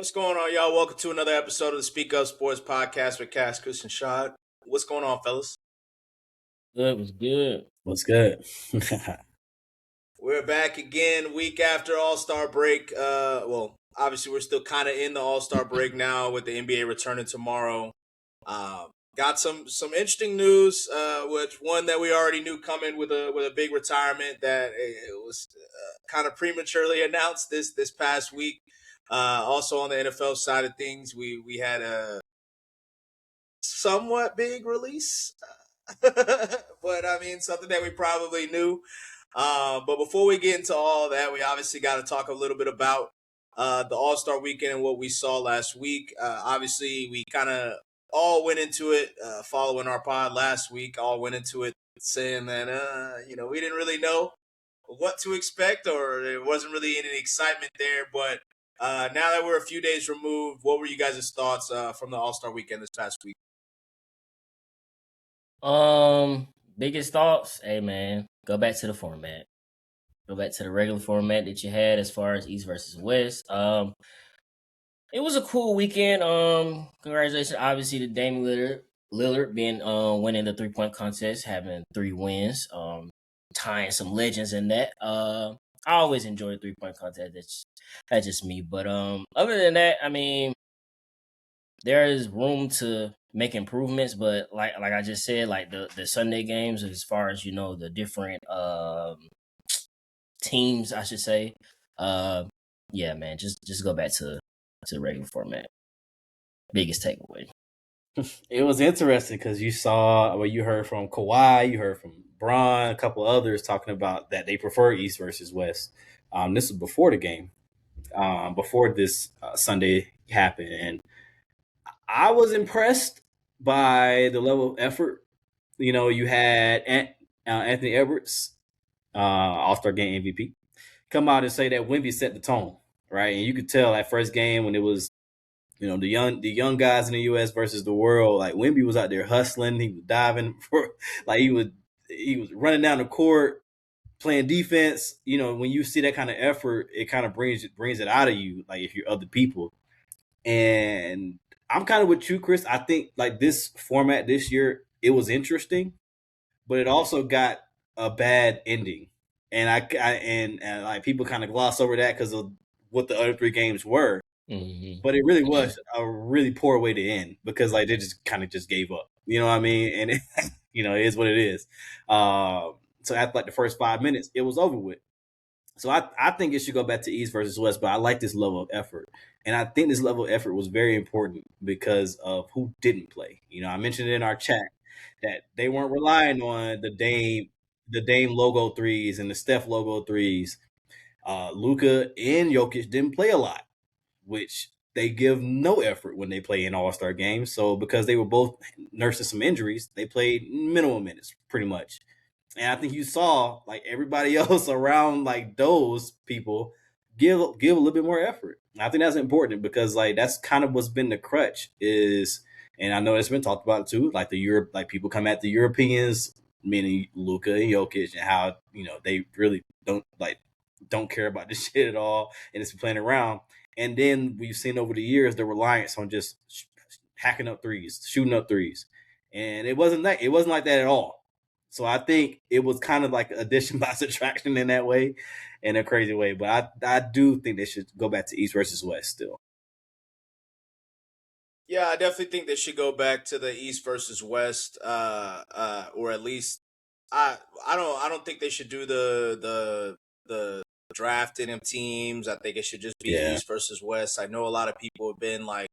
What's going on, y'all? Welcome to another episode of the Speak Up Sports Podcast with Cass, Chris, and Shad. What's going on, fellas? Good was good. What's good? We're back again, week after All-Star break. Obviously, we're still kind of in the All-Star break now with the NBA returning tomorrow. Got some interesting news, which one that we already knew coming with a big retirement that it was kind of prematurely announced this past week. Also on the NFL side of things, we had a somewhat big release, but I mean something that we probably knew. But before we get into all that, we obviously got to talk a little bit about the All-Star Weekend and what we saw last week. Obviously, we kind of all went into it following our pod last week. All went into it saying that we didn't really know what to expect, or there wasn't really any excitement there. But now that we're a few days removed, what were you guys' thoughts from the All-Star Weekend this past week? Biggest thoughts? Hey man, go back to the format. Go back to the regular format that you had as far as East versus West. It was a cool weekend. Congratulations, obviously, to Damian Lillard being winning the 3-point contest, having 3 wins. Tying some legends in that. I always enjoy 3-point contest. That's just me. But other than that, I mean, there is room to make improvements, but like I just said, like the Sunday games, as far as the different teams, I should say. Yeah, man, just go back to the regular format. Biggest takeaway. It was interesting because you heard from Kawhi, you heard from Bron, a couple others talking about that they prefer East versus West. This was before the game, before this Sunday happened, and I was impressed by the level of effort. You had Anthony Edwards, All-Star Game MVP, come out and say that Wemby set the tone, right? And you could tell that first game when it was the young guys in the U.S. versus the world. Like Wemby was out there hustling, he was diving for, like he was running down the court, playing defense. When you see that kind of effort, it kind of brings it out of you. Like if you're other people, and I'm kind of with you, Chris. I think like this format this year, it was interesting, but it also got a bad ending, and and like people kind of gloss over that because of what the other 3 games were. Mm-hmm. But it really was a really poor way to end because like they just kind of just gave up. You know what I mean? And it, it is what it is. So after like the first 5 minutes, it was over with. So I think it should go back to East versus West, but I like this level of effort. And I think this level of effort was very important because of who didn't play. I mentioned it in our chat that they weren't relying on the Dame logo threes and the Steph logo threes. Luka and Jokic didn't play a lot, which they give no effort when they play in All-Star games. So because they were both nursing some injuries, they played minimum minutes pretty much. And I think you saw like everybody else around like those people give a little bit more effort. And I think that's important because like that's kind of what's been the crutch is, and I know it's been talked about too, like like people come at the Europeans, meaning Luka and Jokic, and how they really don't care about this shit at all, and it's playing around. And then we've seen over the years the reliance on just hacking up threes, shooting up threes, and it wasn't like that at all. So I think it was kind of like addition by subtraction in that way, in a crazy way. But I do think they should go back to East versus West still. Yeah, I definitely think they should go back to the East versus West, or at least I don't think they should do the drafting of teams. I think it should just be East versus West. I know a lot of people have been like,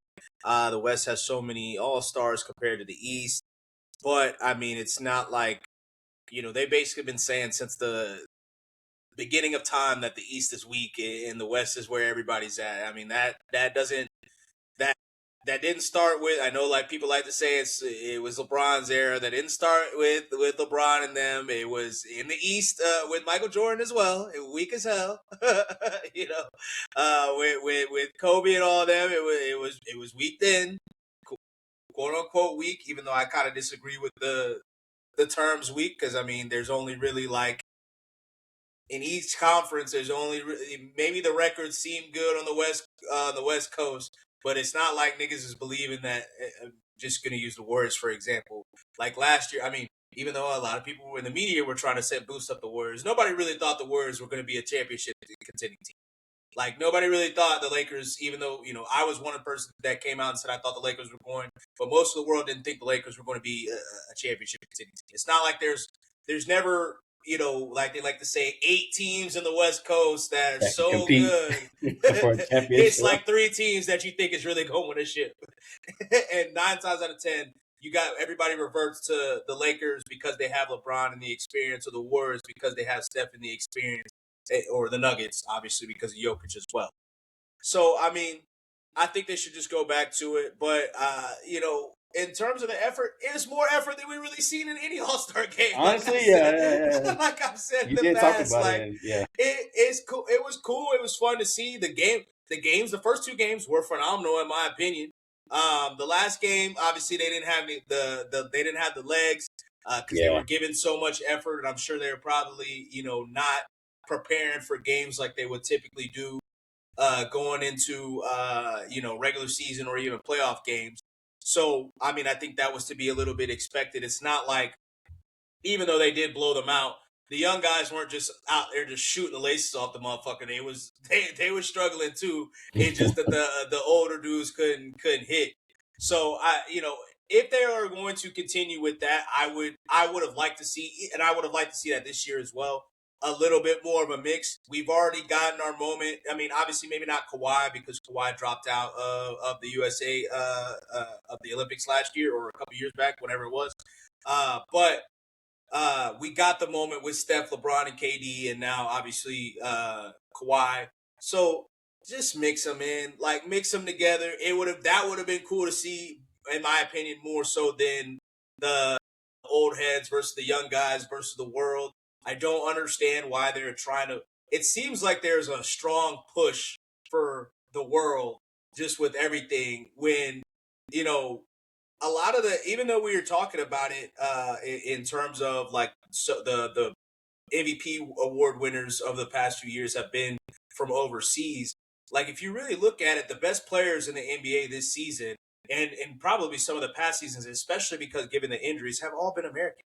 the West has so many All-Stars compared to the East, but I mean it's not like they basically been saying since the beginning of time that the East is weak and the West is where everybody's at. I mean that doesn't that didn't start with. I know like people like to say it was LeBron's era. That didn't start with LeBron and them. It was in the East with Michael Jordan as well. It was weak as hell, with Kobe and all them. It was weak then, quote unquote weak. Even though I kind of disagree with the terms weak because I mean there's only really like in each conference, there's only maybe the records seem good on the West Coast, but it's not like niggas is believing that. I'm just gonna use the Warriors for example. Like last year, I mean, even though a lot of people in the media were trying to boost up the Warriors, nobody really thought the Warriors were going to be a championship contending team. Like nobody really thought the Lakers, even though I was one person that came out and said I thought the Lakers were going, but most of the world didn't think the Lakers were going to be a championship contending team. It's not like there's never like they like to say 8 teams in the West Coast that are so compete good. for a championship. It's like 3 teams that you think is really going to win a ship, and 9 times out of 10. You got everybody reverts to the Lakers because they have LeBron and the experience, or the Warriors because they have Steph and the experience, or the Nuggets, obviously, because of Jokic as well. So, I mean, I think they should just go back to it. But, in terms of the effort, it's more effort than we really seen in any All-Star game. Honestly, yeah. Like I've said you in the past, talk about like, it's cool. It was cool. It was fun to see the game. The first 2 games were phenomenal, in my opinion. The last game, obviously, they didn't have they didn't have the legs because they were given so much effort, and I'm sure they were probably not preparing for games like they would typically do going into regular season or even playoff games. So I mean, I think that was to be a little bit expected. It's not like, even though they did blow them out, the young guys weren't just out there just shooting the laces off the motherfucker. They were struggling too. It's just that the older dudes couldn't hit. So if they are going to continue with that, I would have liked to see, and I would have liked to see that this year as well. A little bit more of a mix. We've already gotten our moment. I mean, obviously, maybe not Kawhi, because Kawhi dropped out of the USA of the Olympics last year, or a couple years back, whatever it was. But we got the moment with Steph, LeBron, and KD, and now obviously Kawhi. So just mix them in, like mix them together. That would have been cool to see, in my opinion, more so than the old heads versus the young guys versus the world. I don't understand why they're trying to. It seems like there's a strong push for the world just with everything, when a lot of even though we were talking about it in terms of like, so the MVP award winners of the past few years have been from overseas. Like, if you really look at it, the best players in the NBA this season, and probably some of the past seasons, especially because given the injuries, have all been American.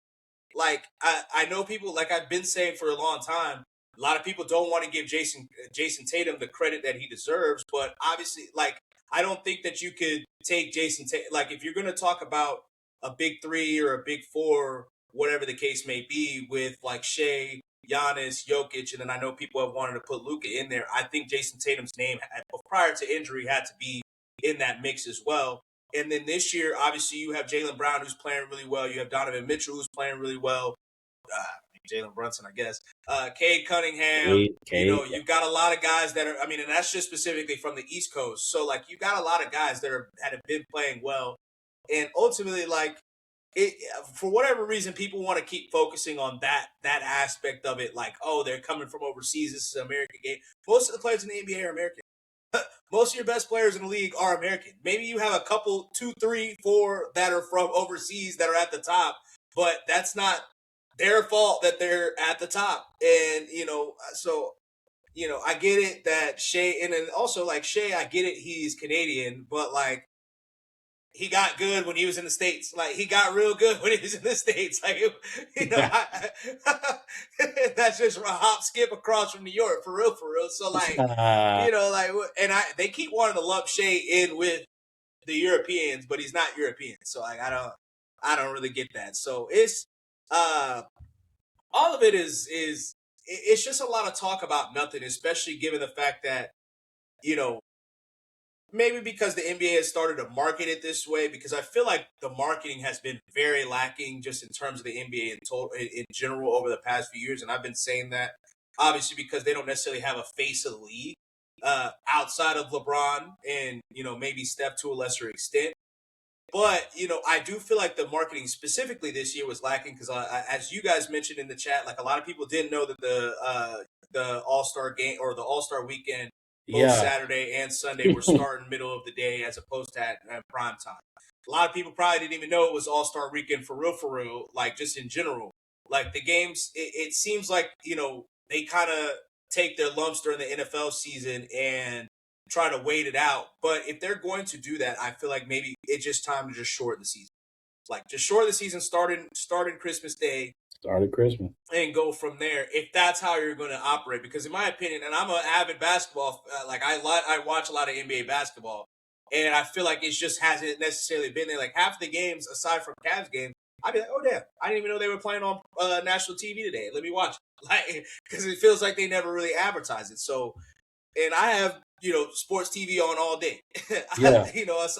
Like, I know people, like I've been saying for a long time, a lot of people don't want to give Jason Tatum the credit that he deserves, but obviously, like, I don't think that you could take Jason Tatum. Like, if you're going to talk about a big 3 or a big 4, whatever the case may be, with like Shea, Giannis, Jokic, and then I know people have wanted to put Luka in there. I think Jason Tatum's name, prior to injury, had to be in that mix as well. And then this year, obviously, you have Jaylen Brown, who's playing really well. You have Donovan Mitchell, who's playing really well. Jalen Brunson, I guess. Cade Cunningham. You've got a lot of guys that are, I mean, and that's just specifically from the East Coast. So, like, you've got a lot of guys that have been playing well. And ultimately, like, for whatever reason, people want to keep focusing on that aspect of it. Like, oh, they're coming from overseas. This is an American game. Most of the players in the NBA are American. Most of your best players in the league are American. Maybe you have a couple, 2, 3, 4 that are from overseas that are at the top, but that's not their fault that they're at the top. And, so, I get it that Shea, and then also, like, Shea, I get it, he's Canadian, but, like, he got good when he was in the States. Like, he got real good when he was in the States. Like, that's just a hop, skip across from New York, for real. So, like, and they keep wanting to lump Shea in with the Europeans, but he's not European. So, like, I don't really get that. So it's, all of it is it's just a lot of talk about nothing, especially given the fact that, maybe because the NBA has started to market it this way, because I feel like the marketing has been very lacking just in terms of the NBA in general over the past few years. And I've been saying that, obviously, because they don't necessarily have a face of the league outside of LeBron and, maybe Steph to a lesser extent. But, I do feel like the marketing specifically this year was lacking because, as you guys mentioned in the chat, like, a lot of people didn't know that the All-Star game or the All-Star weekend, both Saturday and Sunday, were starting middle of the day as opposed to at prime time. A lot of people probably didn't even know it was All-Star weekend for real, like, just in general. Like, the games, it seems like, they kind of take their lumps during the NFL season and try to wait it out. But if they're going to do that, I feel like maybe it's just time to just shorten the season. Like just shorten the season, starting Christmas Day, Started Christmas. and go from there. If that's how you're going to operate, because in my opinion, and I'm an avid basketball, I watch a lot of NBA basketball, and I feel like it just hasn't necessarily been there. Like half the games, aside from Cavs game, I'd be like, oh damn, I didn't even know they were playing on national TV today. Let me watch it. Like, because it feels like they never really advertise it. So, and I have sports TV on all day. Yeah.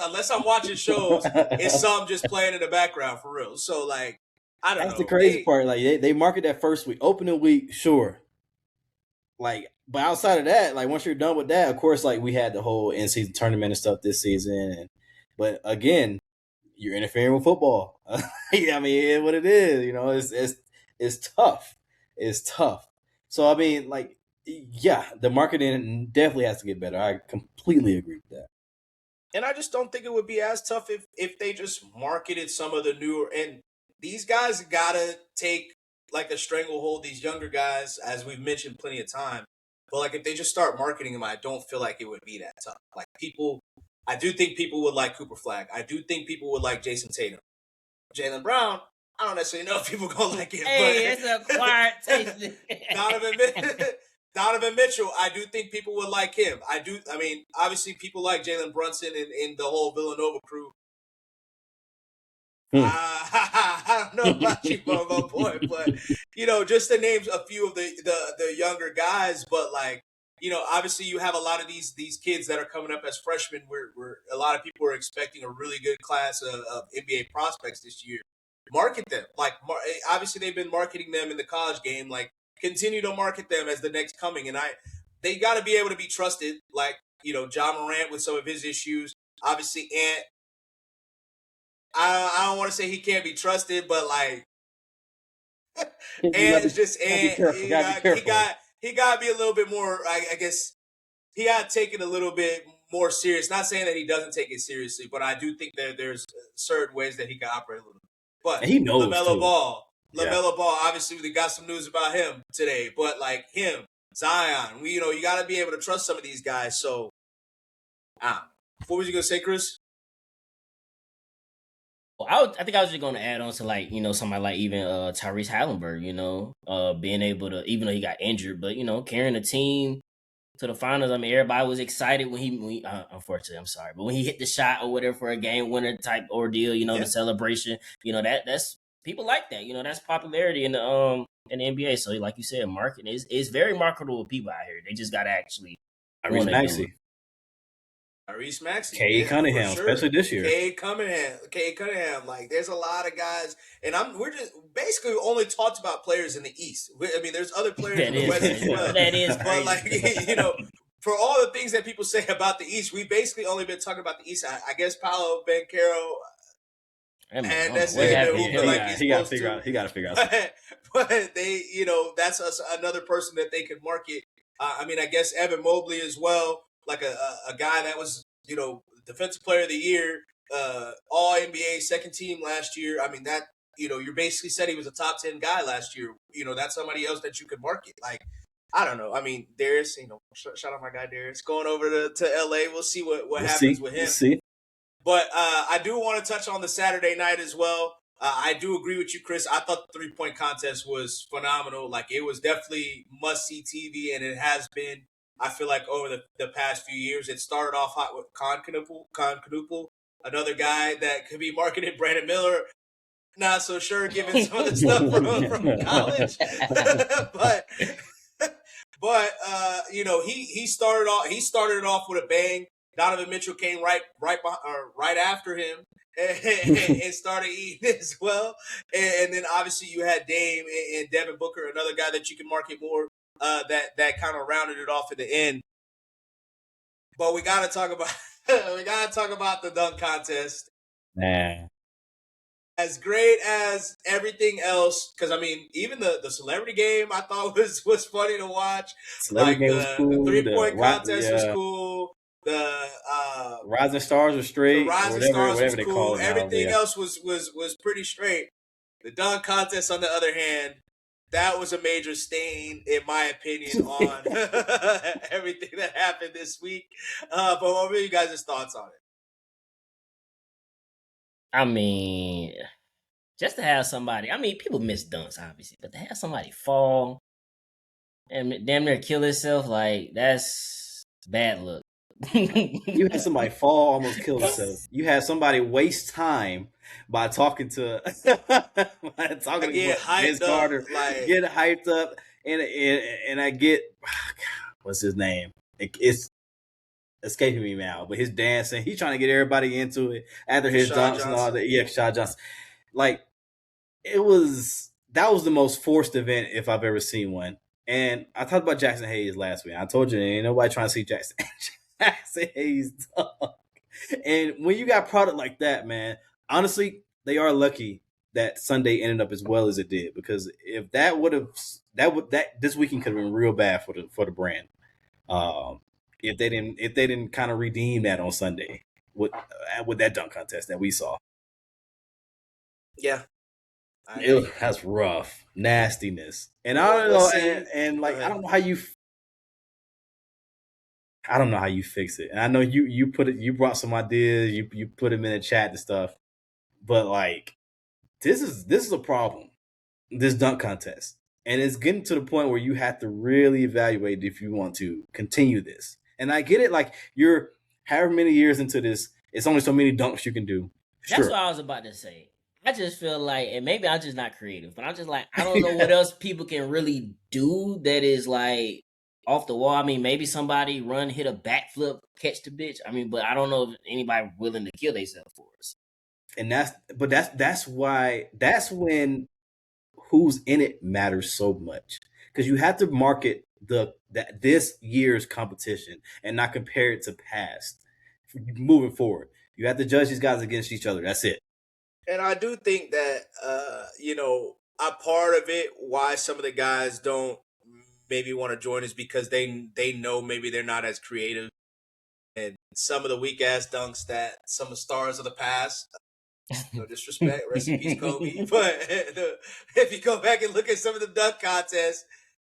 Unless I'm watching shows, it's something just playing in the background for real. So like, I don't know. That's the crazy part. Like they market that first week, opening week, sure. Like, but outside of that, like once you're done with that, of course, like we had the whole in-season tournament and stuff this season, but again, you're interfering with football. Yeah, I mean, what it is, it's tough. It's tough. So I mean, like, yeah, the marketing definitely has to get better. I completely agree with that. And I just don't think it would be as tough if they just marketed some of the newer, and these guys gotta take like a stranglehold, these younger guys, as we've mentioned plenty of time. But like if they just start marketing them, I don't feel like it would be that tough. Like I do think people would like Cooper Flag. I do think people would like Jason Tatum. Jaylen Brown, I don't necessarily know if people gonna like it. Hey, but it's a quiet taste. Donovan Mitchell, I do think people would like him. I mean, obviously people like Jalen Brunson and the whole Villanova crew. I don't know about you, my boy, but just to name a few of the younger guys, but like, obviously you have a lot of these kids that are coming up as freshmen. Where a lot of people are expecting a really good class of NBA prospects this year. Market them, like obviously they've been marketing them in the college game. Like continue to market them as the next coming, and they got to be able to be trusted. Like John Morant with some of his issues, obviously Ant. I don't want to say he can't be trusted, but like, and it's just and he got to be a little bit more. I guess he got taken a little bit more serious. Not saying that he doesn't take it seriously, but I do think that there's certain ways that he can operate a little bit. But and he knows LaMelo Ball, obviously we got some news about him today. But like him, Zion, you got to be able to trust some of these guys. So, what was you gonna say, Chris? Well, I think I was just going to add on to like somebody like even Tyrese Halliburton, being able to, even though he got injured, but carrying the team to the finals. I mean, everybody was excited when he unfortunately, I'm sorry, but when he hit the shot or whatever for a game winner type ordeal, the celebration, that's people like that. That's popularity in the NBA. So like you said, marketing is very marketable with people out here. They just got to actually want to do it. Tyrese Maxey, Cade Cunningham, sure. Especially this year. Cade Cunningham. Like, there's a lot of guys, and we're just basically only talked about players in the East. I mean, there's other players in the West as well. That is crazy. But like, for all the things that people say about the East, we basically only been talking about the East. I guess Paolo Banchero. And that's it. He got to figure out. But they, that's another person that they could market. I mean, I guess Evan Mobley as well. Like a guy that was, defensive player of the year, all NBA second team last year. I mean, that, you basically said he was a top 10 guy last year. That's somebody else that you could market. Like, I don't know. I mean, Darius, shout out my guy Darius, going over to LA. We'll see what happens with him. We'll see. But I do want to touch on the Saturday night as well. I do agree with you, Chris. I thought the 3-point contest was phenomenal. Like, it was definitely must-see TV, and it has been. I feel like over the past few years, it started off hot with Con Canoopal, another guy that could be marketed. Brandon Miller, not so sure given some of the stuff from college, but he started off with a bang. Donovan Mitchell came right after him and started eating as well, and then obviously you had Dame and Devin Booker, another guy that you can market more. That kind of rounded it off at the end. But we gotta talk about the dunk contest. Man. As great as everything else, because I mean, even the celebrity game I thought was funny to watch. Celebrity game was cool. The 3-point contest was cool. The Rising Stars was straight. Whatever they call it. Everything else was pretty straight. The dunk contest, on the other hand, that was a major stain, in my opinion, on everything that happened this week. But what were you guys' thoughts on it? I mean, just to have somebody, I mean, people miss dunks, obviously, but to have somebody fall and damn near kill himself, like, that's bad luck. You had somebody fall, almost kill themselves. You had somebody waste time by talking to Get Vince hyped Carter, up, like get hyped up, and I get what's his name? It's escaping me now, but his dancing, he's trying to get everybody into it after his Rashad dunks and all Johnson. that. Yeah, Rashad Johnson. Like that was the most forced event if I've ever seen one. And I talked about Jackson Hayes last week. I told you ain't nobody trying to see Jackson Hayes dunk. And when you got product like that, man, honestly, they are lucky that Sunday ended up as well as it did, because if that would have that this weekend could have been real bad for the brand. If they didn't kind of redeem that on Sunday with that dunk contest that we saw. Yeah. That's rough. Nastiness. And Well, I don't let's know, see. and Go like ahead. I don't know how you fix it. And I know you brought some ideas, you put them in the chat and stuff. But like this is a problem. This dunk contest. And it's getting to the point where you have to really evaluate if you want to continue this. And I get it, like you're however many years into this, it's only so many dunks you can do. That's Sure. what I was about to say. I just feel like, and maybe I'm just not creative, but I'm just like, I don't know what else people can really do that is like off the wall. I mean, maybe somebody hit a backflip, catch the bitch. I mean, but I don't know if anybody willing to kill themselves for us. And that's when who's in it matters so much, because you have to market this year's competition and not compare it to past. Moving forward, you have to judge these guys against each other. That's it. And I do think that a part of it why some of the guys don't maybe want to join is because they know maybe they're not as creative, and some of the weak ass dunks that some of the stars of the past. No disrespect, rest in peace, Kobe. But if you go back and look at some of the dunk contests,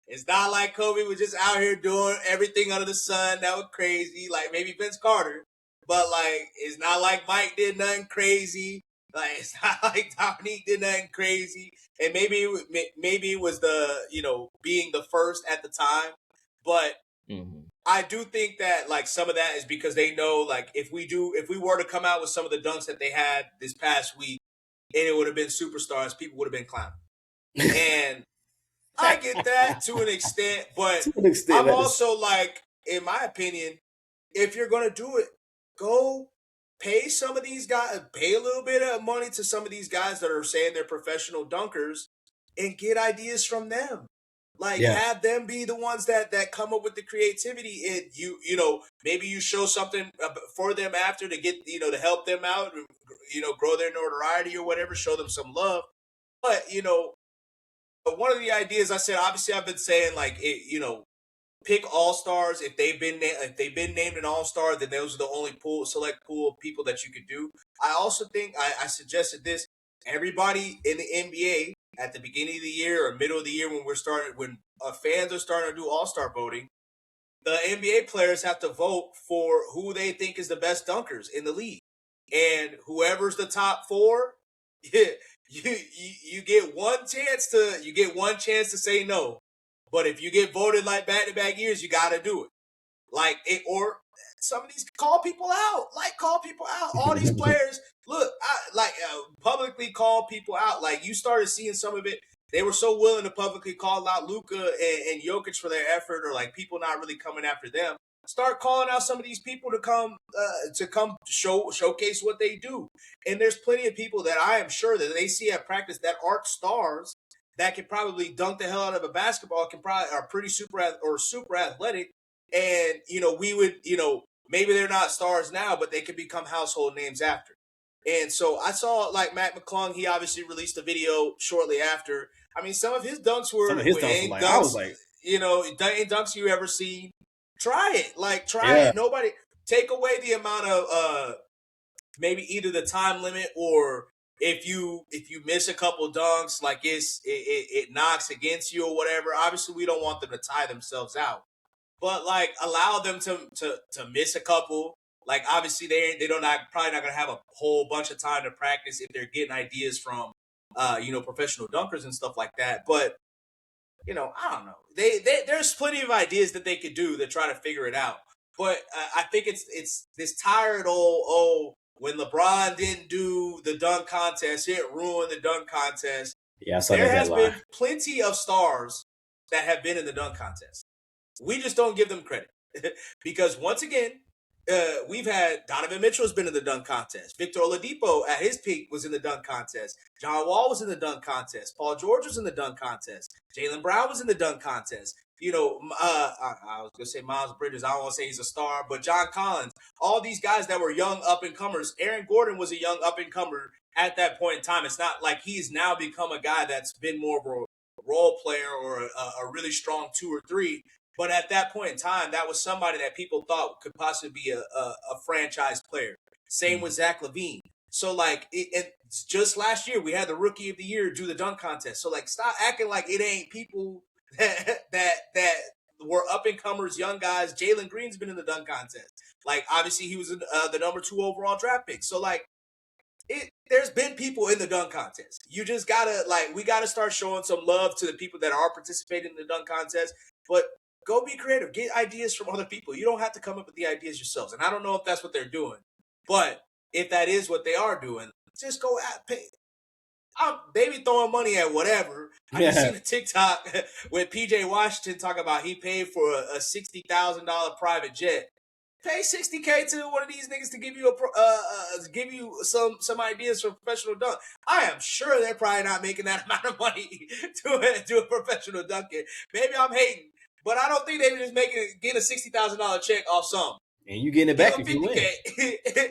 it's not like Kobe was just out here doing everything under the sun that was crazy, like maybe Vince Carter. But like, it's not like Mike did nothing crazy. Like, it's not like Dominique did nothing crazy. And maybe it was the being the first at the time. But I do think that like some of that is because they know, like, if we were to come out with some of the dunks that they had this past week and it would have been superstars, people would have been clowning. And I get that to an extent, but I'm also like, in my opinion, if you're gonna do it, go pay some of these guys, pay a little bit of money to some of these guys that are saying they're professional dunkers, and get ideas from them. Like, Yeah. have them be the ones that come up with the creativity, and maybe you show something for them after to get to help them out, grow their notoriety or whatever, show them some love. But one of the ideas I said, obviously, I've been saying like pick all stars. If they've been named an all star, then those are the only select pool of people that you could do. I also think I suggested this. Everybody in the NBA at the beginning of the year or middle of the year when fans are starting to do all star voting, the NBA players have to vote for who they think is the best dunkers in the league, and whoever's the top four, you get one chance to say no. But if you get voted like back-to-back years, you got to do it. Like or some of these call people out. Like, call people out. All these players, look, publicly call people out. Like, you started seeing some of it. They were so willing to publicly call out Luka and Jokic for their effort, or like people not really coming after them. Start calling out some of these people to come showcase what they do. And there's plenty of people that I am sure that they see at practice that aren't stars that can probably dunk the hell out of a basketball, are pretty super athletic. And we would maybe they're not stars now, but they could become household names after. And so I saw like Matt McClung. He obviously released a video shortly after. I mean, some of his dunks were I was like, ain't dunks you ever seen. Try it, Yeah. it. Nobody take away the amount of maybe either the time limit or if you miss a couple dunks, like it knocks against you or whatever. Obviously, we don't want them to tie themselves out, but like allow them to miss a couple. Like obviously they don't probably not gonna have a whole bunch of time to practice if they're getting ideas from professional dunkers and stuff like that. But I don't know. There's plenty of ideas that they could do to try to figure it out. But I think it's this tired old when LeBron didn't do the dunk contest, it ruined the dunk contest. Yeah, I saw There that has headline. been plenty of stars that have been in the dunk contest. We just don't give them credit because once again, we've had Donovan Mitchell has been in the dunk contest. Victor Oladipo at his peak was in the dunk contest. John Wall was in the dunk contest. Paul George was in the dunk contest. Jaylen Brown was in the dunk contest. I was gonna say Miles Bridges. I don't want to say he's a star, but John Collins. All these guys that were young up and comers. Aaron Gordon was a young up and comer at that point in time. It's not like he's now become a guy that's been more of a role player or a really strong 2 or 3. But at that point in time, that was somebody that people thought could possibly be a franchise player. Same with Zach LaVine. So like, just last year we had the Rookie of the Year do the dunk contest. So like, stop acting like it ain't people that were up and comers, young guys. Jalen Green's been in the dunk contest. Like obviously he was the number 2 overall draft pick. So like, there's been people in the dunk contest. You just gotta we gotta start showing some love to the people that are participating in the dunk contest. But go be creative. Get ideas from other people. You don't have to come up with the ideas yourselves. And I don't know if that's what they're doing, but if that is what they are doing, just go pay. They be throwing money at whatever. I just seen a TikTok with PJ Washington talk about he paid for a $60,000 private jet. Pay $60K to one of these niggas to give you some ideas for professional dunk. I am sure they're probably not making that amount of money to a professional dunking. Maybe I'm hating, but I don't think they were just getting a $60,000 check off some. And you getting it back if you win,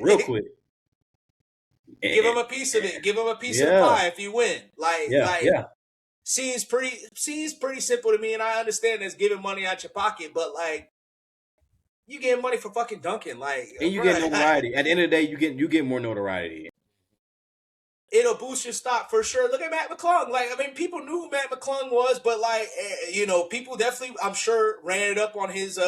real quick. Give them a piece of it. Give them a piece of the pie if you win. Seems pretty simple to me, and I understand that's giving money out your pocket, but like, you getting money for fucking dunking, and you get notoriety. At the end of the day, you get more notoriety. It'll boost your stock for sure. Look at Matt McClung. People knew who Matt McClung was, but people definitely, I'm sure, ran it up on his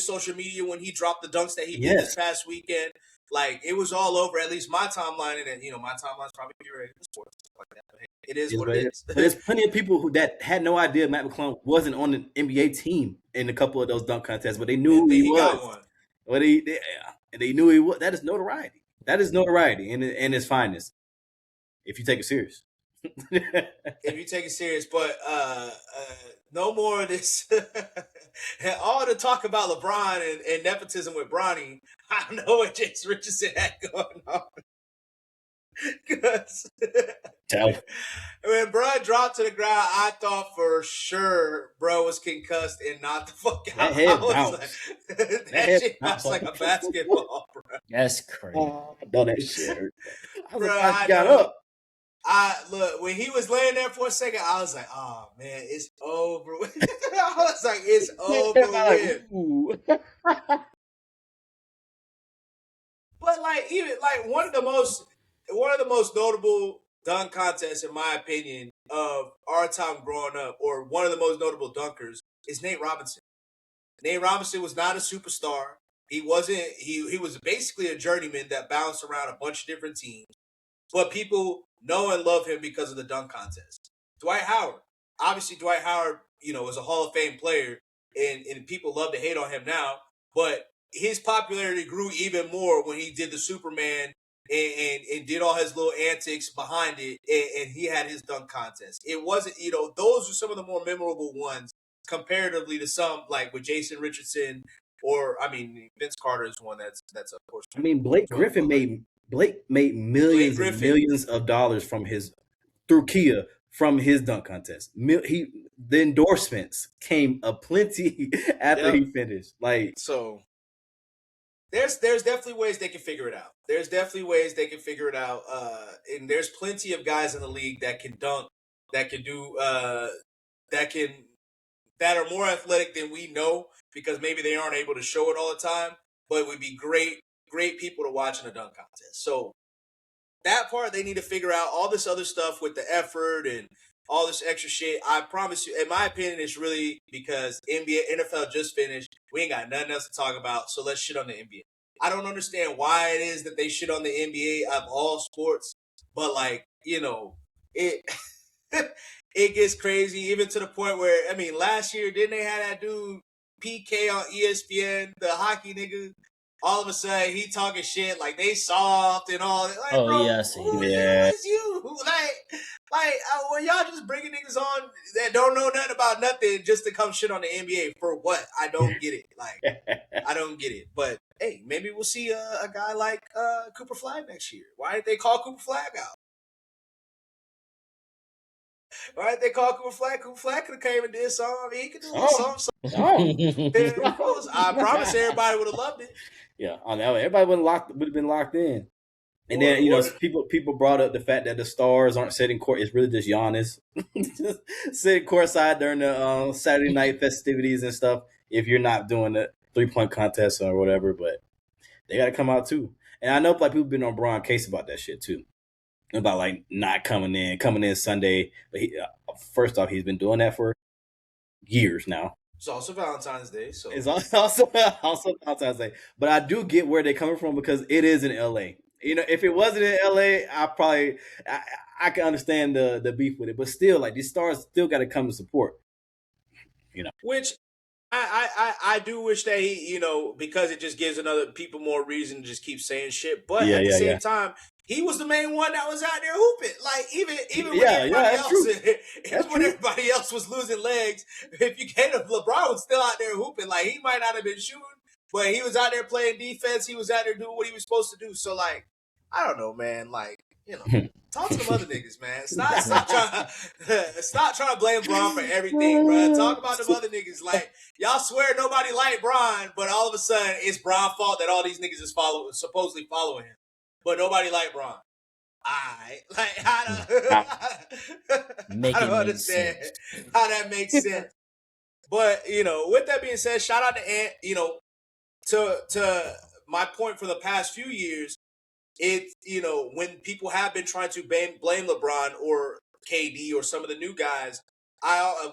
social media when he dropped the dunks that he did this past weekend. Like, it was all over, at least my timeline, and my timeline's probably curated for sports like that. But it is what it is. But there's plenty of people that had no idea Matt McClung wasn't on the NBA team in a couple of those dunk contests, but they knew who he was. Got one. But they knew he was. That is notoriety. That is notoriety in its finest. If you take it serious. If you take it serious, but no more of this. All the talk about LeBron and nepotism with Bronny, I know what Jason Richardson had going on. Because when bro dropped to the ground, I thought for sure bro was concussed and knocked the fuck out. That head bounced. That shit bounced like a basketball, bro. That's crazy. I know that shit hurt. I got up. Look, when he was laying there for a second, I was like, oh man, it's over with. I was like, it's over with. But one of the most notable dunk contests, in my opinion, of our time growing up, or one of the most notable dunkers, is Nate Robinson. Nate Robinson was not a superstar. He wasn't. He was basically a journeyman that bounced around a bunch of different teams, but people know and love him because of the dunk contest. Dwight Howard, obviously, Dwight Howard, is a Hall of Fame player, and people love to hate on him now, but his popularity grew even more when he did the Superman and did all his little antics behind it, and he had his dunk contest. It wasn't, those are some of the more memorable ones comparatively to some, like with Jason Richardson, or Vince Carter is one that's of course. Blake Griffin made millions and millions of dollars through Kia from his dunk contest. The endorsements came aplenty after he finished. So there's definitely ways they can figure it out. And there's plenty of guys in the league that can dunk, that can do, that are more athletic than we know, because maybe they aren't able to show it all the time, but it would be great people to watch in a dunk contest. So that part they need to figure out. All this other stuff with the effort and all this extra shit, I promise you, in my opinion, it's really because NFL just finished. We ain't got nothing else to talk about, so let's shit on the NBA. I don't understand why it is that they shit on the NBA of all sports, but like, it it gets crazy even to the point where, I mean, last year didn't they have that dude PK on ESPN, the hockey nigga? All of a sudden he talking shit like they soft and all. Like, Oh, bro, yeah, I see. who Yeah. is you? When y'all just bringing niggas on that don't know nothing about nothing just to come shit on the NBA for what? I don't get it. Like, I don't get it. But hey, maybe we'll see a guy like Cooper Flag next year. Why didn't they call Cooper Flag out? Why didn't they call Cooper Flag? Cooper Flag could have came and did something. I mean, he could do a little something. I promise everybody would have loved it. Yeah, I know. Everybody would have been locked in. And then people brought up the fact that the stars aren't sitting court. It's really just Giannis just sitting courtside during the Saturday night festivities and stuff. If you're not doing the 3-point contest or whatever, but they got to come out too. And I know like people been on Bron case about that shit too, about like not coming in Sunday. But first off, he's been doing that for years now. It's also Valentine's Day, so it's also Valentine's Day. But I do get where they're coming from because it is in LA. If it wasn't in LA, I can understand the beef with it. But still, like these stars still got to come to support. Which I do wish that he, because it just gives other people more reason to just keep saying shit. But at the same time, he was the main one that was out there hooping. Like even when everybody else was losing legs, if you get him, LeBron was still out there hooping. Like he might not have been shooting, but he was out there playing defense. He was out there doing what he was supposed to do. So like, I don't know, man. Like, talk to them other niggas, man. Stop trying to blame Bron for everything, bro. Talk about them other niggas. Like, y'all swear nobody like Bron, but all of a sudden it's Bron's fault that all these niggas is supposedly following him. But nobody like Bron. I don't understand how that makes sense. But, with that being said, shout out to Ant, to my point for the past few years, it's, when people have been trying to blame LeBron or KD or some of the new guys,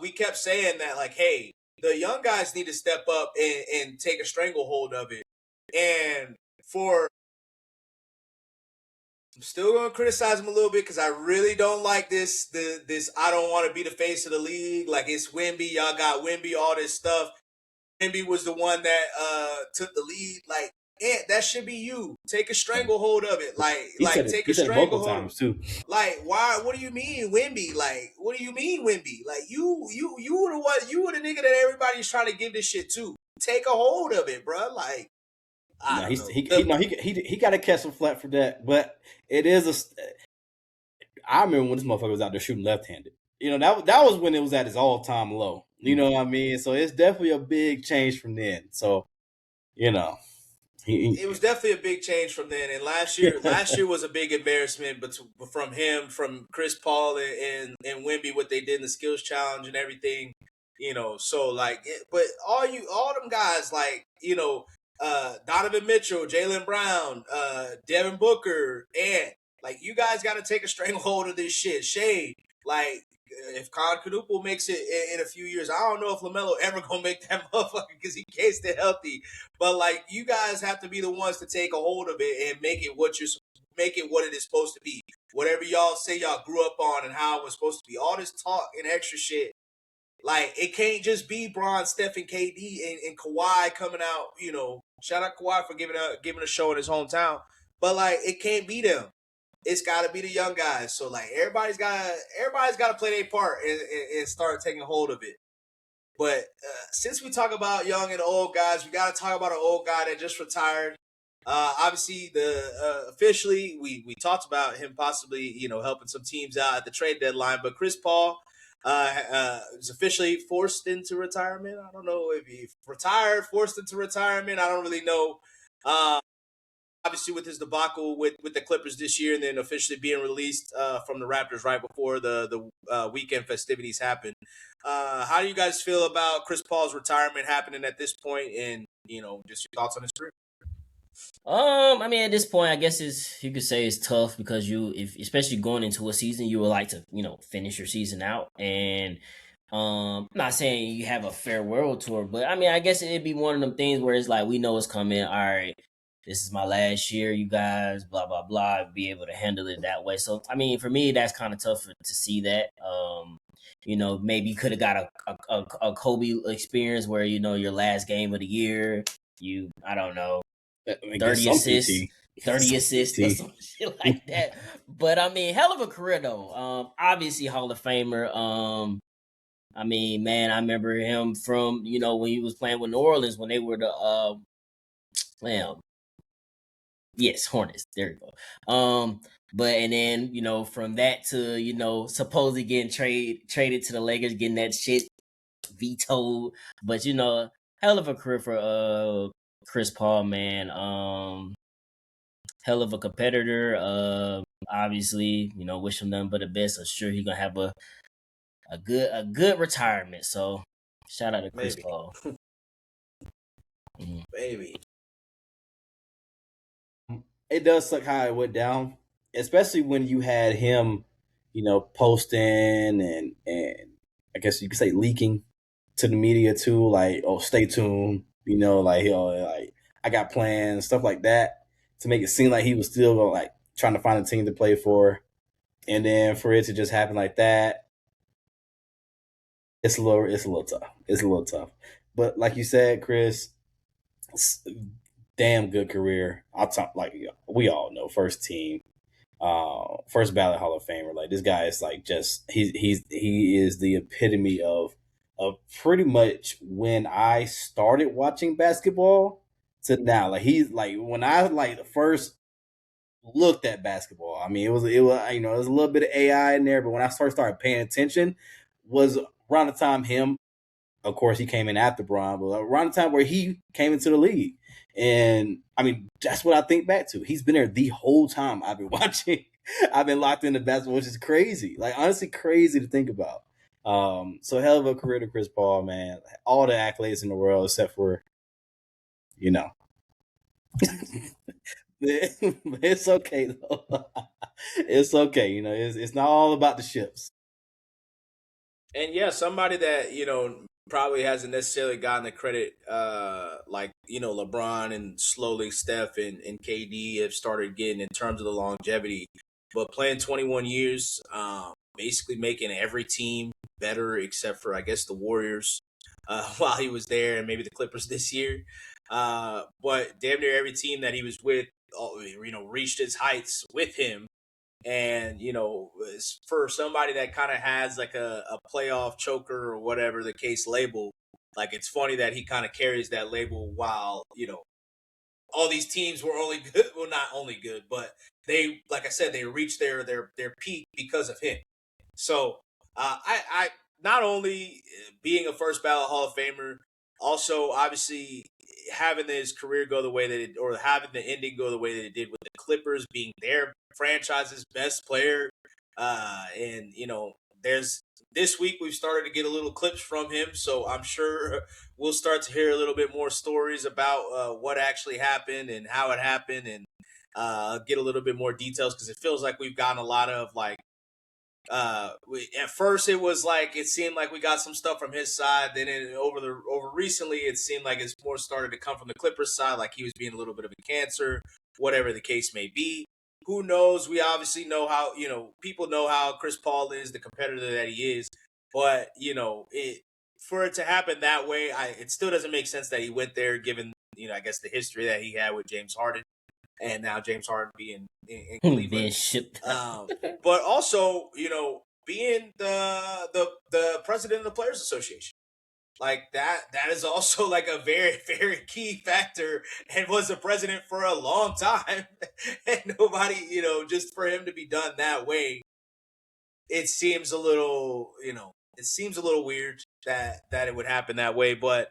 we kept saying that, like, hey, the young guys need to step up and take a stranglehold of it. And I'm still going to criticize him a little bit because I really don't like this I don't want to be the face of the league. Like, it's Wemby. Y'all got Wemby, all this stuff. Wemby was the one that took the lead. Like, that should be you. Take a stranglehold of it. Take a stranglehold. Times too. Like, why? What do you mean, Wemby? Like, what do you mean, Wemby? Like, you were the one. You were the nigga that everybody's trying to give this shit to. Take a hold of it, bro. Like, he got to catch some flack for that. But it is I remember when this motherfucker was out there shooting left-handed. That was when it was at its all-time low. You know what I mean? So it's definitely a big change from then. So, it was definitely a big change from then. And last year was a big embarrassment, but from him, from Chris Paul and Wemby, what they did in the skills challenge and everything. So like, but all them guys, like, Donovan Mitchell, Jaylen Brown, Devin Booker, and like, you guys got to take a stranglehold of this shit. Shade, like, if Con Canupo makes it in a few years, I don't know if LaMelo ever gonna make that motherfucker because he can't stay healthy. But like, you guys have to be the ones to take a hold of it and make it what it is supposed to be. Whatever y'all say y'all grew up on and how it was supposed to be. All this talk and extra shit. Like, it can't just be Bron, Steph, and KD and Kawhi coming out. Shout out Kawhi for giving a show in his hometown. But like, it can't be them. It's got to be the young guys. So like, everybody's got to play their part and start taking hold of it. But since we talk about young and old guys, we got to talk about an old guy that just retired. Obviously, officially we talked about him possibly helping some teams out at the trade deadline. But Chris Paul is officially forced into retirement. I don't know if he retired, forced into retirement. I don't really know. Obviously, with his debacle with the Clippers this year, and then officially being released from the Raptors right before the weekend festivities happened. How do you guys feel about Chris Paul's retirement happening at this point, and just your thoughts on his career? I mean, at this point, I guess you could say it's tough because if especially going into a season, you would like to, finish your season out. And I'm not saying you have a farewell tour, but I mean, I guess it'd be one of them things where it's like we know it's coming. All right, this is my last year, you guys. Blah blah blah. Be able to handle it that way. So I mean, for me, that's kind of tough to see that. Maybe you could have got a Kobe experience where your last game of the year. I don't know, I mean, 30 assists, 30 Some assists or PT. some shit like that. But I mean, hell of a career though. Obviously Hall of Famer. I mean, man, I remember him from, when he was playing with New Orleans when they were the well, yes, Hornets. There you go. But and then, from that to, supposedly getting traded to the Lakers, getting that shit vetoed. But hell of a career for Chris Paul, man. Hell of a competitor. Obviously, wish him nothing but the best. I'm sure he's gonna have a good retirement. So, shout out to Chris Maybe. Paul. Maybe. It does suck how it went down, especially when you had him, posting and I guess you could say leaking to the media too, like, oh, stay tuned, like, like, I got plans, stuff like that, to make it seem like he was still like trying to find a team to play for, and then for it to just happen like that, it's a little tough. It's a little tough, but like you said, Chris, damn good career. I'll talk, like, we all know, first team, first ballot Hall of Famer. Like, this guy is like just he is the epitome of pretty much when I started watching basketball to now. Like, he's like when I like first looked at basketball. I mean, it was it was a little bit of AI in there, but when I started paying attention, was around the time him. Of course, he came in after Bron, but around the time where he came into the league. And I mean, that's what I think back to. He's been there the whole time I've been watching. I've been locked into basketball, which is crazy. Like, honestly, crazy to think about. So hell of a career to Chris Paul, man. All the accolades in the world, except for, it's okay though. It's okay. It's not all about the ships. And yeah, somebody that probably hasn't necessarily gotten the credit, like LeBron and slowly Steph and KD have started getting in terms of the longevity. But playing 21 years, basically making every team better except for, I guess, the Warriors while he was there, and maybe the Clippers this year. But damn near every team that he was with, reached his heights with him. And for somebody that kind of has like a playoff choker or whatever the case label, like, it's funny that he kind of carries that label while all these teams were only good, well, not only good, but they, like I said, they reached their peak because of him. So I not only being a first ballot Hall of Famer, also obviously having his career go the way that it, or having the ending go the way that it did with the Clippers, being their franchise's best player. And there's this week we've started to get a little clips from him, so I'm sure we'll start to hear a little bit more stories about what actually happened and how it happened, and get a little bit more details, because it feels like we've gotten a lot of like at first it was like it seemed like we got some stuff from his side, then over recently it seemed like it's more started to come from the Clippers side, like he was being a little bit of a cancer, whatever the case may be. Who knows? We obviously know how, people know how Chris Paul is, the competitor that he is, but for it to happen that way, it still doesn't make sense that he went there, given I guess the history that he had with James Harden, and now James Harden being in Being Cleveland. shipped. But also, being the president of the Players Association, like that is also like a very, very key factor, and was the president for a long time. And nobody, just for him to be done that way, it seems a little, weird that it would happen that way. But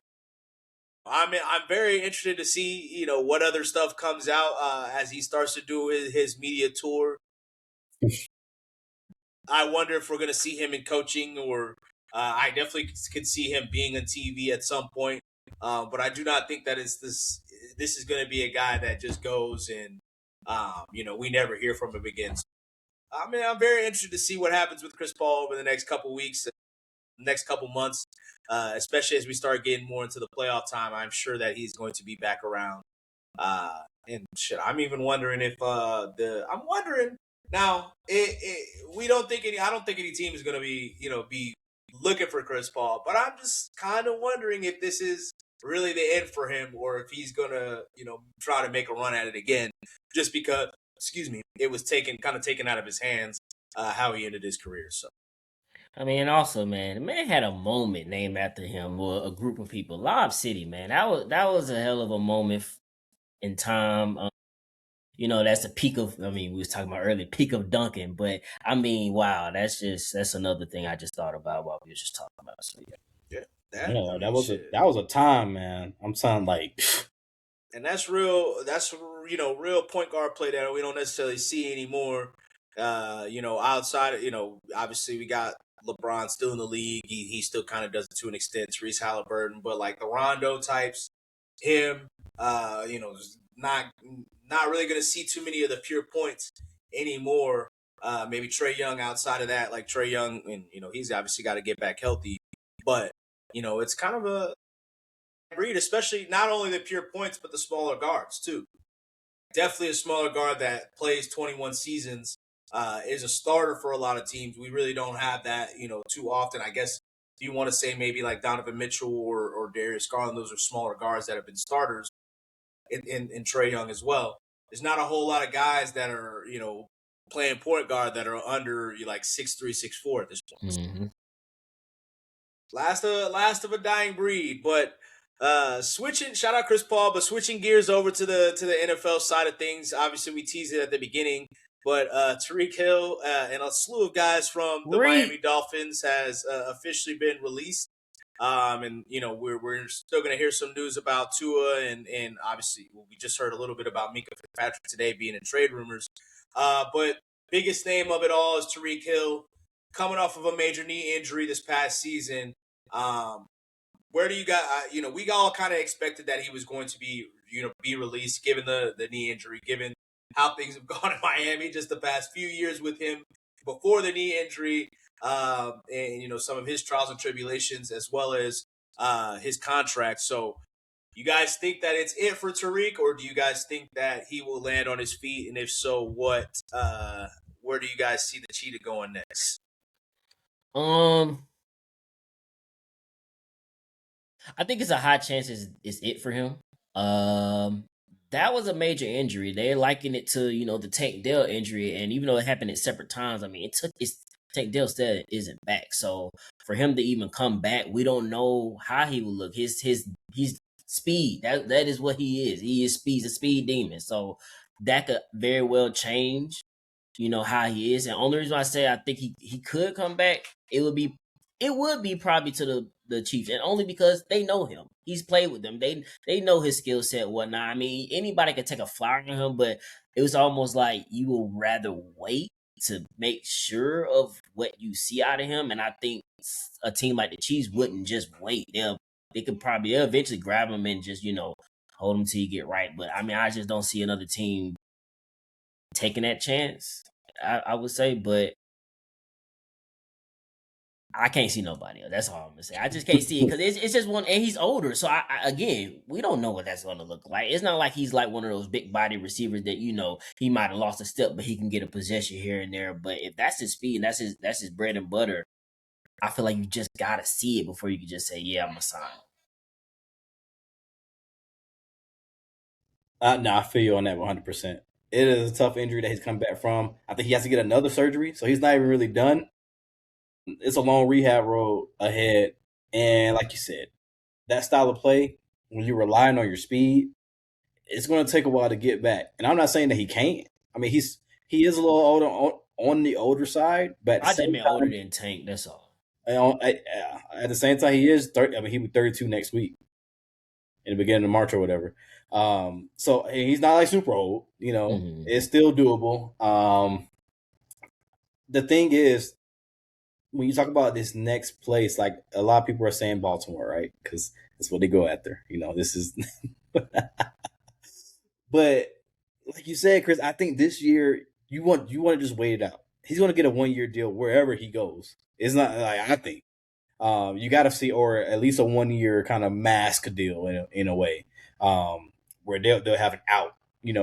I'm very interested to see what other stuff comes out as he starts to do his media tour. I wonder if we're going to see him in coaching, or I definitely could see him being on TV at some point. But I do not think that it's this. this is going to be a guy that just goes and we never hear from him again. So, I mean, I'm very interested to see what happens with Chris Paul over the next couple weeks, next couple months, especially as we start getting more into the playoff time. I'm sure that he's going to be back around. And shit, I'm even wondering if I'm wondering now. We don't think any. I don't think any team is going to be looking for Chris Paul, but I'm just kind of wondering if this is really the end for him, or if he's going to try to make a run at it again, just because. Excuse me, it was kind of taken out of his hands how he ended his career. So. I mean, also, man, the man had a moment named after him, or a group of people. Lob City, man, that was a hell of a moment in time. That's the peak of. I mean, we was talking about earlier, peak of Duncan, but I mean, wow, that's another thing I just thought about while we were just talking about. So yeah, that was a time, man. I'm sounding like. And that's real. That's real point guard play that we don't necessarily see anymore. Outside of obviously we got LeBron still in the league. He still kind of does it to an extent. Therese Halliburton, but like the Rondo types, him, not really going to see too many of the pure points anymore. Maybe Trae Young outside of that, like Trae Young, and he's obviously got to get back healthy, but it's kind of a breed, especially not only the pure points, but the smaller guards too. Definitely a smaller guard that plays 21 seasons is a starter for a lot of teams. We really don't have that, too often. I guess if you want to say maybe like Donovan Mitchell or Darius Garland, those are smaller guards that have been starters in Trae Young as well. There's not a whole lot of guys that are, playing point guard that are under like 6'3", 6'4" at this point. Mm-hmm. Last of a dying breed, but shout out Chris Paul, but switching gears over to the NFL side of things. Obviously, we teased it at the beginning, but Tyreek Hill and a slew of guys from the Miami Dolphins has officially been released. And we're still going to hear some news about Tua, and obviously we just heard a little bit about Minka Fitzpatrick today being in trade rumors. But biggest name of it all is Tyreek Hill, coming off of a major knee injury this past season. Where do you guys, we all kind of expected that he was going to be released given the knee injury, given how things have gone in Miami just the past few years with him before the knee injury, and some of his trials and tribulations, as well as his contract. So you guys think that it's it for Tyreek, or do you guys think that he will land on his feet? And if so, where do you guys see the cheetah going next? I think it's a high chance it's it for him. That was a major injury. They liken it to the Tank Dell injury, and even though it happened at separate times, I mean Tank Dell still isn't back. So for him to even come back, we don't know how he will look. He's speed. That is what he is. He is speed. He's a speed demon. So that could very well change, how he is. And only reason I say I think he could come back, it would be probably to the Chiefs, and only because they know him. He's played with them. They know his skill set and whatnot. I mean, anybody could take a flyer on him, but it was almost like you will rather wait to make sure of what you see out of him. And I think a team like the Chiefs wouldn't just wait. They'll eventually grab him and just hold him till you get right. But I mean, I just don't see another team taking that chance. I would say, but I can't see nobody else. That's all I'm gonna say. I just can't see it because it's just one, and he's older. So again, we don't know what that's gonna look like. It's not like he's like one of those big body receivers that he might have lost a step, but he can get a possession here and there. But if that's his speed and that's his bread and butter, I feel like you just gotta see it before you can just say, yeah, I'm gonna sign. No, I feel you on that 100%. It is a tough injury that he's come back from. I think he has to get another surgery, so he's not even really done. It's a long rehab road ahead, and like you said, that style of play, when you're relying on your speed, it's going to take a while to get back. And I'm not saying that he can't. I mean, he is a little older on the older side, but I just mean older than Tank. That's all. At the same time, he is 30. I mean, he'll be 32 next week, in the beginning of March or whatever. So he's not like super old. Mm-hmm. It's still doable. The thing is, when you talk about this next place, like a lot of people are saying Baltimore, right? Because that's what they go after. This is But like you said, Chris, I think this year you want to just wait it out. He's going to get a 1-year deal wherever he goes. It's not like I think. You got to see, or at least a 1-year kind of mask deal in a way, where they'll have an out,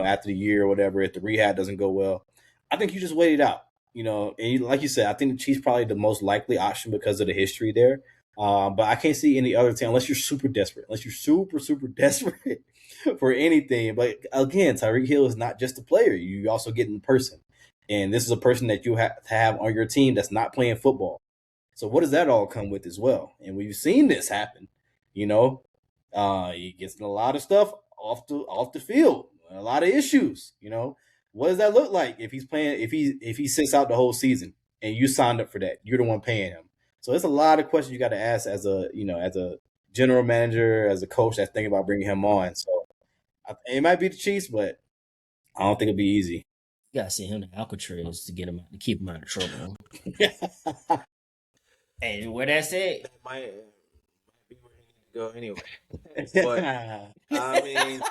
after the year or whatever if the rehab doesn't go well. I think you just wait it out, and like you said, I think the Chiefs probably the most likely option because of the history there. But I can't see any other team unless you're super desperate, unless you're super super desperate for anything. But again, Tyreek Hill is not just a player; you also get in person, and this is a person that you have to have on your team that's not playing football. So what does that all come with as well? And we've seen this happen. He gets in a lot of stuff off the field, a lot of issues. What does that look like if he's playing if he sits out the whole season and you signed up for that? You're the one paying him. So it's a lot of questions you got to ask as a general manager, as a coach that's thinking about bringing him on. So it might be the Chiefs, but I don't think it'll be easy. You gotta send him to Alcatraz to get him to keep him out of trouble. And where that's it, might be where he needs to go anyway. But I mean,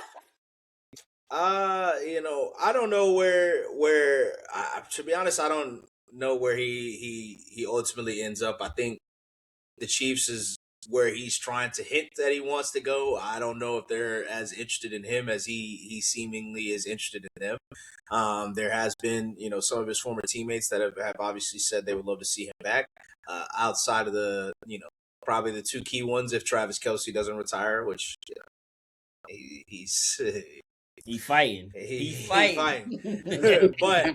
I don't know where. To be honest, I don't know where he ultimately ends up. I think the Chiefs is where he's trying to hint that he wants to go. I don't know if they're as interested in him as he seemingly is interested in them. There has been, some of his former teammates that have obviously said they would love to see him back. Outside of the, probably the two key ones if Travis Kelce doesn't retire, which he's he fighting. But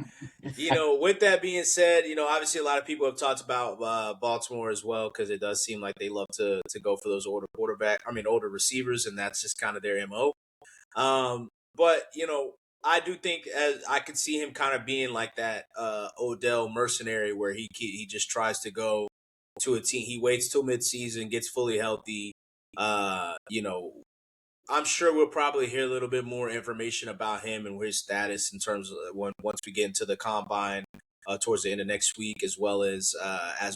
with that being said, obviously a lot of people have talked about Baltimore as well because it does seem like they love to go for those older receivers, and that's just kind of their MO. But I do think as I could see him kind of being like that Odell mercenary where he just tries to go to a team. He waits till midseason, gets fully healthy. I'm sure we'll probably hear a little bit more information about him and his status in terms of once we get into the combine towards the end of next week, as well as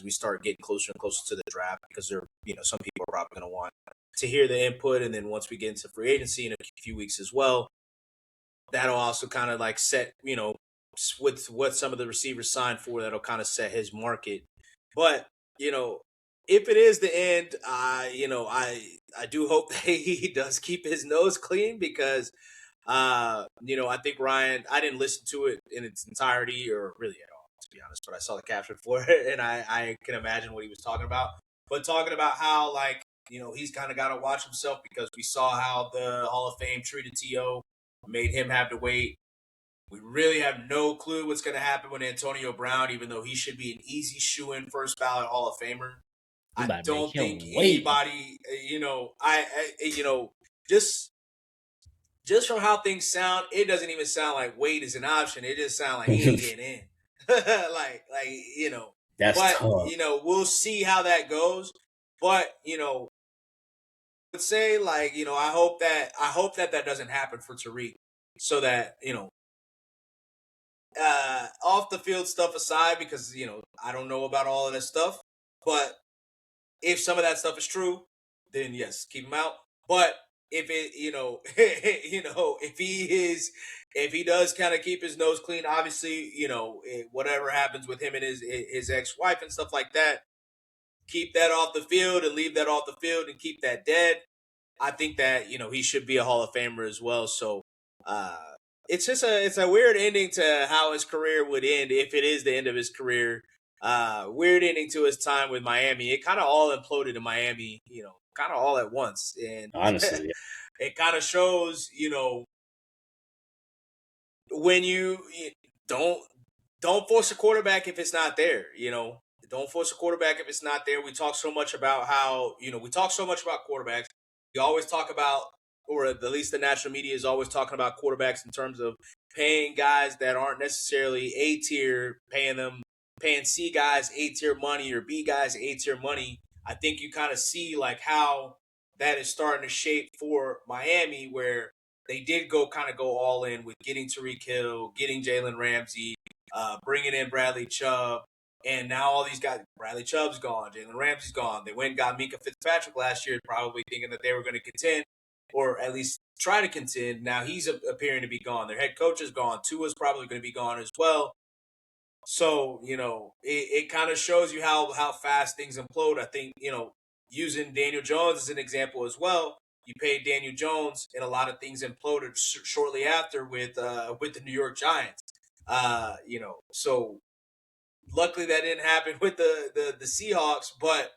we start getting closer and closer to the draft, because some people are probably going to want to hear the input, and then once we get into free agency in a few weeks as well, that'll also kind of like set with what some of the receivers signed for, that'll kind of set his market. But if it is the end, I do hope that he does keep his nose clean because, I think Ryan, I didn't listen to it in its entirety or really at all, to be honest, but I saw the caption for it and I can imagine what he was talking about. But talking about how, he's kind of got to watch himself because we saw how the Hall of Fame treated T.O., made him have to wait. We really have no clue what's going to happen with Antonio Brown, even though he should be an easy shoe-in first ballot Hall of Famer. I don't think anybody, just from how things sound, it doesn't even sound like Wade is an option. It just sounds like he ain't getting in. That's but tough. We'll see how that goes. But I would say I hope that doesn't happen for Tariq, so that off the field stuff aside, because I don't know about all of that stuff, but if some of that stuff is true, then yes, keep him out. But if it, if he does kind of keep his nose clean, obviously, whatever happens with him and his ex-wife and stuff like that, keep that off the field and leave that off the field and keep that dead. I think that he should be a Hall of Famer as well. So it's just it's a weird ending to how his career would end if it is the end of his career. Weird ending to his time with Miami. It kind of all imploded in Miami, kind of all at once. And honestly, it kind of shows, when you don't force a quarterback if it's not there, don't force a quarterback if it's not there. We talk so much about how, quarterbacks. We always talk about, or at least the national media is always talking about quarterbacks in terms of paying guys that aren't necessarily A tier, paying C guys A tier money or B guys A tier money. I think you kind of see how that is starting to shape for Miami, where they did go all in with getting Tyreek Hill, getting Jalen Ramsey, bringing in Bradley Chubb, and now all these guys, Bradley Chubb's gone, Jalen Ramsey's gone. They went and got Minka Fitzpatrick last year, probably thinking that they were going to contend. or at least try to contend. Now he's appearing to be gone. Their head coach is gone. Tua's probably going to be gone as well. So, it kind of shows you how fast things implode. I think, using Daniel Jones as an example as well, you paid Daniel Jones and a lot of things imploded shortly after with the New York Giants. So luckily that didn't happen with the Seahawks, but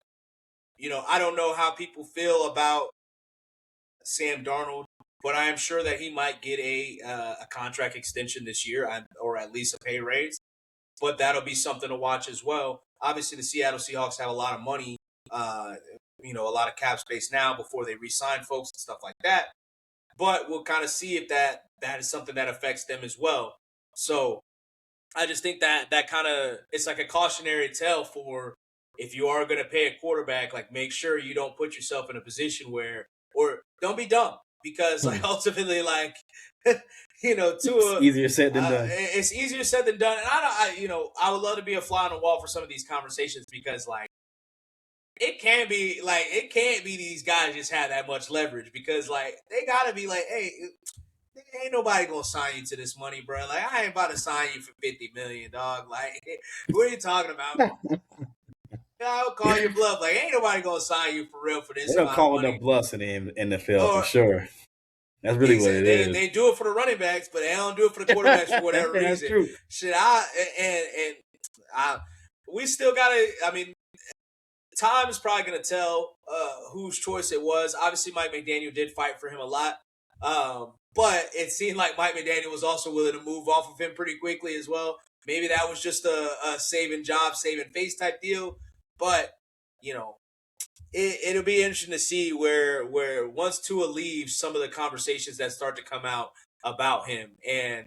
I don't know how people feel about Sam Darnold, but I am sure that he might get a contract extension this year, or at least a pay raise. But that'll be something to watch as well. Obviously, the Seattle Seahawks have a lot of money, a lot of cap space now before they re-sign folks and stuff like that. But we'll kind of see if that is something that affects them as well. So I just think that kind of, it's like a cautionary tale for, if you are going to pay a quarterback, like, make sure you don't put yourself in a position where, or don't be dumb, because like ultimately, like, Tua, it's easier said than done. It's easier said than done. And I would love to be a fly on the wall for some of these conversations, because like, it can't be these guys just have that much leverage, because like, they gotta be like, hey, ain't nobody gonna sign you to this money, bro. Like, I ain't about to sign you for $50 million, dog. Like, what are you talking about? I'll call your bluff. Like, ain't nobody gonna sign you for real for this. They don't call enough bluffs in the NFL for sure. That's really what it is. They do it for the running backs, but they don't do it for the quarterbacks for whatever reason. That's true. Shit, we still gotta. I mean, time is probably gonna tell whose choice it was. Obviously, Mike McDaniel did fight for him a lot, but it seemed like Mike McDaniel was also willing to move off of him pretty quickly as well. Maybe that was just a saving job, saving face type deal. But it'll be interesting to see where once Tua leaves, some of the conversations that start to come out about him, and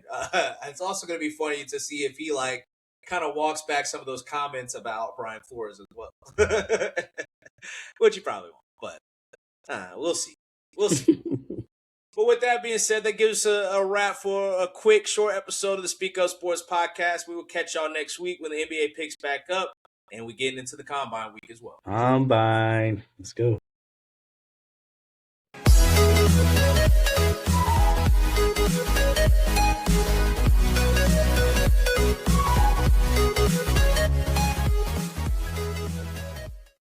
it's also going to be funny to see if he like kind of walks back some of those comments about Brian Flores as well, which he probably won't. But we'll see. But with that being said, that gives us a wrap for a quick, short episode of the Speak Up Sports Podcast. We will catch y'all next week when the NBA picks back up and we're getting into the Combine week as well. Combine. Let's go.